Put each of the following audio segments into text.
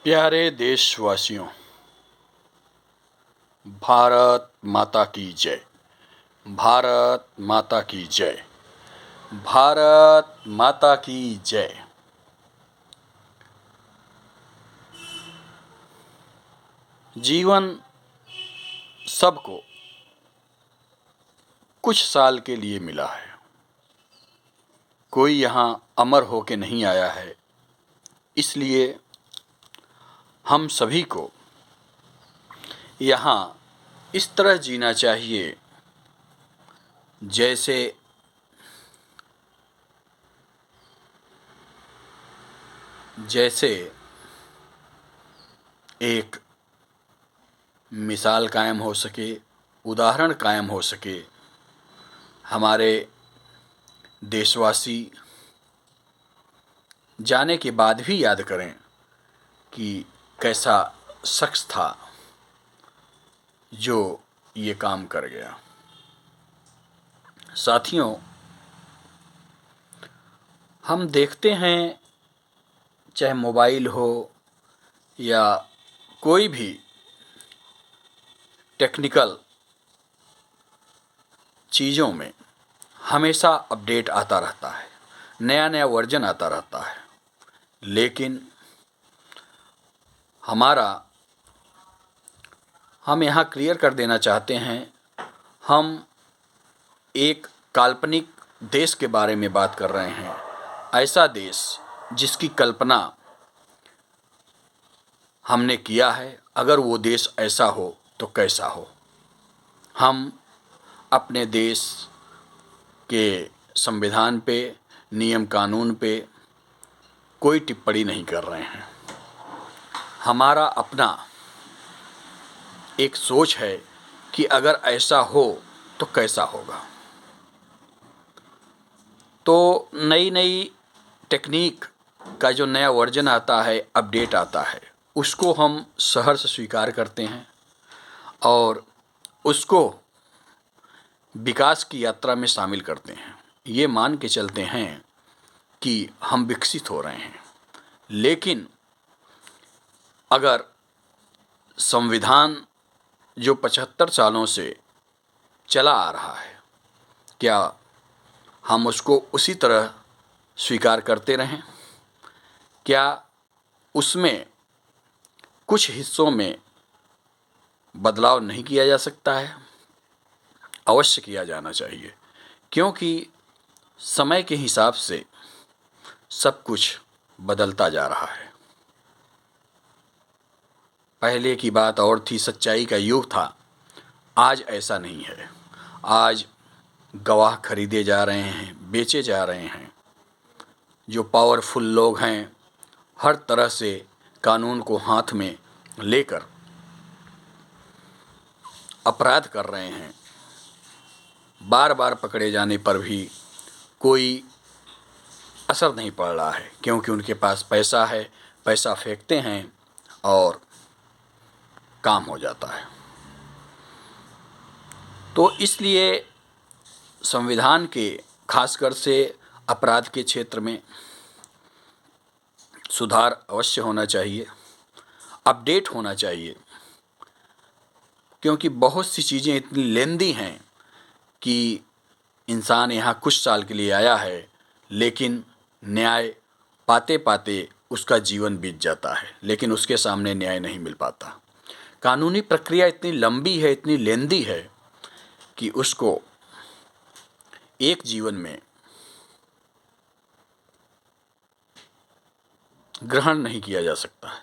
प्यारे देशवासियों, भारत माता की जय। भारत माता की जय। भारत माता की जय। जीवन सबको कुछ साल के लिए मिला है। कोई यहाँ अमर होके नहीं आया है। इसलिए हम सभी को यहाँ इस तरह जीना चाहिए जैसे एक मिसाल कायम हो सके, उदाहरण कायम हो सके। हमारे देशवासी जाने के बाद भी याद करें कि कैसा शख्स था जो ये काम कर गया। साथियों, हम देखते हैं, चाहे मोबाइल हो या कोई भी टेक्निकल चीज़ों में हमेशा अपडेट आता रहता है, नया नया वर्जन आता रहता है। लेकिन हम यहाँ क्लियर कर देना चाहते हैं, हम एक काल्पनिक देश के बारे में बात कर रहे हैं। ऐसा देश जिसकी कल्पना हमने किया है। अगर वो देश ऐसा हो तो कैसा हो। हम अपने देश के संविधान पे, नियम कानून पे कोई टिप्पणी नहीं कर रहे हैं। हमारा अपना एक सोच है कि अगर ऐसा हो तो कैसा होगा। तो नई नई टेक्निक का जो नया वर्जन आता है, अपडेट आता है, उसको हम सहर्ष स्वीकार करते हैं और उसको विकास की यात्रा में शामिल करते हैं। ये मान के चलते हैं कि हम विकसित हो रहे हैं। लेकिन अगर संविधान जो 75 सालों से चला आ रहा है, क्या हम उसको उसी तरह स्वीकार करते रहें? क्या उसमें कुछ हिस्सों में बदलाव नहीं किया जा सकता है? अवश्य किया जाना चाहिए, क्योंकि समय के हिसाब से सब कुछ बदलता जा रहा है। पहले की बात और थी, सच्चाई का युग था। आज ऐसा नहीं है। आज गवाह खरीदे जा रहे हैं, बेचे जा रहे हैं। जो पावरफुल लोग हैं, हर तरह से कानून को हाथ में लेकर अपराध कर रहे हैं। बार बार पकड़े जाने पर भी कोई असर नहीं पड़ रहा है, क्योंकि उनके पास पैसा है। पैसा फेंकते हैं और काम हो जाता है। तो इसलिए संविधान के खासकर से अपराध के क्षेत्र में सुधार अवश्य होना चाहिए, अपडेट होना चाहिए, क्योंकि बहुत सी चीज़ें इतनी लेंदी हैं कि इंसान यहाँ कुछ साल के लिए आया है, लेकिन न्याय पाते पाते उसका जीवन बीत जाता है, लेकिन उसके सामने न्याय नहीं मिल पाता। कानूनी प्रक्रिया इतनी लंबी है, इतनी लेंदी है कि उसको एक जीवन में ग्रहण नहीं किया जा सकता है।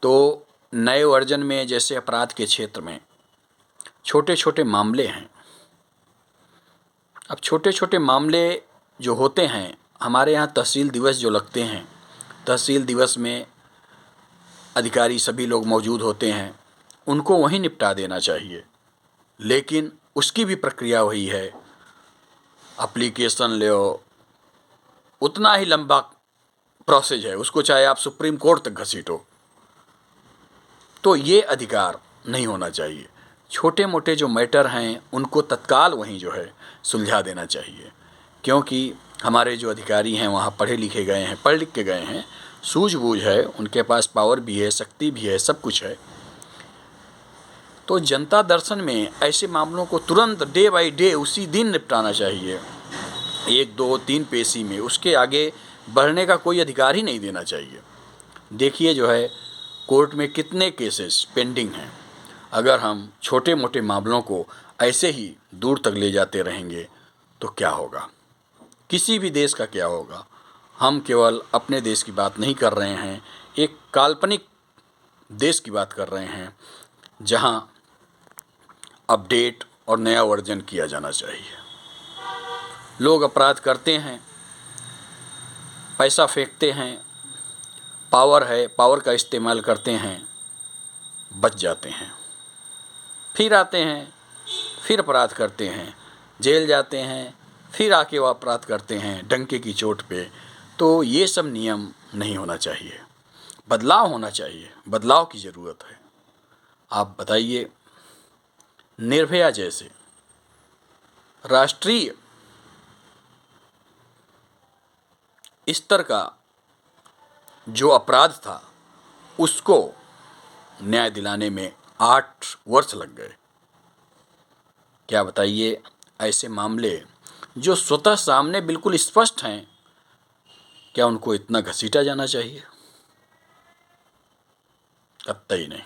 तो नए वर्जन में जैसे अपराध के क्षेत्र में छोटे छोटे मामले हैं। अब छोटे छोटे मामले जो होते हैं, हमारे यहाँ तहसील दिवस जो लगते हैं, तहसील दिवस में अधिकारी सभी लोग मौजूद होते हैं, उनको वहीं निपटा देना चाहिए। लेकिन उसकी भी प्रक्रिया वही है, एप्लीकेशन लो, उतना ही लंबा प्रोसेस है उसको, चाहे आप सुप्रीम कोर्ट तक घसीटो। तो ये अधिकार नहीं होना चाहिए। छोटे मोटे जो मैटर हैं उनको तत्काल वहीं जो है सुलझा देना चाहिए, क्योंकि हमारे जो अधिकारी हैं वहाँ पढ़े लिखे गए हैं, पढ़ लिख के गए हैं, सूझबूझ है, उनके पास पावर भी है, शक्ति भी है, सब कुछ है, तो जनता दर्शन में ऐसे मामलों को तुरंत डे बाय डे उसी दिन निपटाना चाहिए, 1, 2, 3 पेशी में, उसके आगे बढ़ने का कोई अधिकार ही नहीं देना चाहिए। देखिए जो है कोर्ट में कितने केसेस पेंडिंग हैं। अगर हम छोटे मोटे मामलों को ऐसे ही दूर तक ले जाते रहेंगे तो क्या होगा, किसी भी देश का क्या होगा। हम केवल अपने देश की बात नहीं कर रहे हैं, एक काल्पनिक देश की बात कर रहे हैं जहां अपडेट और नया वर्जन किया जाना चाहिए। लोग अपराध करते हैं, पैसा फेंकते हैं, पावर है, पावर का इस्तेमाल करते हैं, बच जाते हैं, फिर आते हैं, फिर अपराध करते हैं, जेल जाते हैं, फिर आके वो अपराध करते हैं डंके की चोट पे। तो ये सब नियम नहीं होना चाहिए, बदलाव होना चाहिए, बदलाव की ज़रूरत है। आप बताइए, निर्भया जैसे राष्ट्रीय स्तर का जो अपराध था उसको न्याय दिलाने में 8 वर्ष लग गए। क्या बताइए, ऐसे मामले जो स्वतः सामने बिल्कुल स्पष्ट हैं, क्या उनको इतना घसीटा जाना चाहिए? कतई नहीं।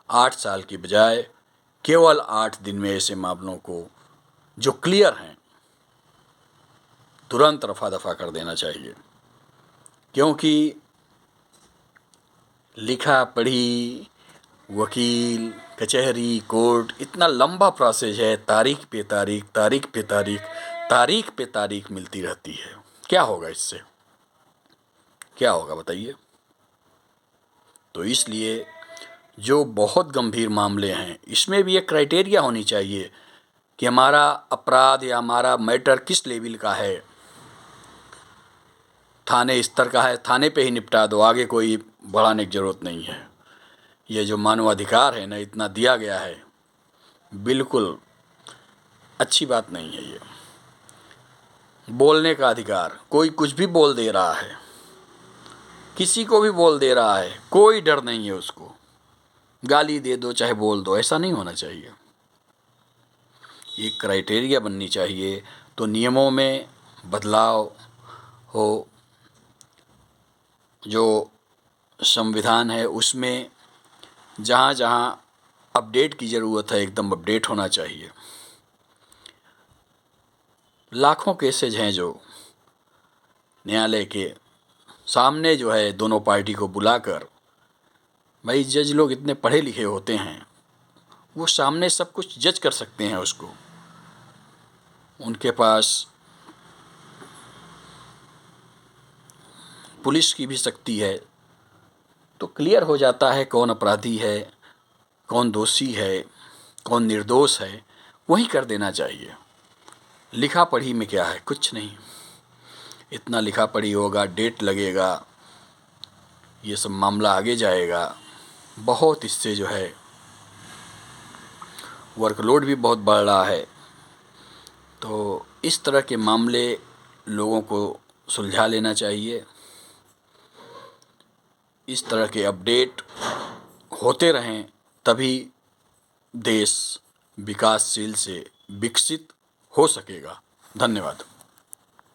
8 साल की बजाय केवल 8 दिन में ऐसे मामलों को जो क्लियर हैं तुरंत रफा दफा कर देना चाहिए, क्योंकि लिखा पढ़ी, वकील, कचहरी, कोर्ट, इतना लंबा प्रोसेस है, तारीख पे तारीख, तारीख पे तारीख, तारीख पे तारीख मिलती रहती है। क्या होगा इससे, क्या होगा बताइए? तो इसलिए जो बहुत गंभीर मामले हैं इसमें भी एक क्राइटेरिया होनी चाहिए कि हमारा अपराध या हमारा मैटर किस लेवल का है। थाने स्तर का है, थाने पे ही निपटा दो, आगे कोई बढ़ाने की ज़रूरत नहीं है। ये जो मानवाधिकार है ना, इतना दिया गया है, बिल्कुल अच्छी बात नहीं है। ये बोलने का अधिकार, कोई कुछ भी बोल दे रहा है, किसी को भी बोल दे रहा है, कोई डर नहीं है उसको, गाली दे दो चाहे बोल दो, ऐसा नहीं होना चाहिए। एक क्राइटेरिया बननी चाहिए, तो नियमों में बदलाव हो, जो संविधान है उसमें जहाँ जहाँ अपडेट की ज़रूरत है एकदम अपडेट होना चाहिए। लाखों केसेज हैं जो न्यायालय के सामने जो है दोनों पार्टी को बुलाकर, भाई जज लोग इतने पढ़े लिखे होते हैं, वो सामने सब कुछ जज कर सकते हैं उसको, उनके पास पुलिस की भी शक्ति है, तो क्लियर हो जाता है कौन अपराधी है, कौन दोषी है, कौन निर्दोष है, वही कर देना चाहिए। लिखा पढ़ी में क्या है, कुछ नहीं। इतना लिखा पढ़ी होगा, डेट लगेगा, ये सब मामला आगे जाएगा, बहुत इससे जो है वर्कलोड भी बहुत बढ़ रहा है। तो इस तरह के मामले लोगों को सुलझा लेना चाहिए। इस तरह के अपडेट होते रहें, तभी देश विकासशील से विकसित हो सकेगा। धन्यवाद।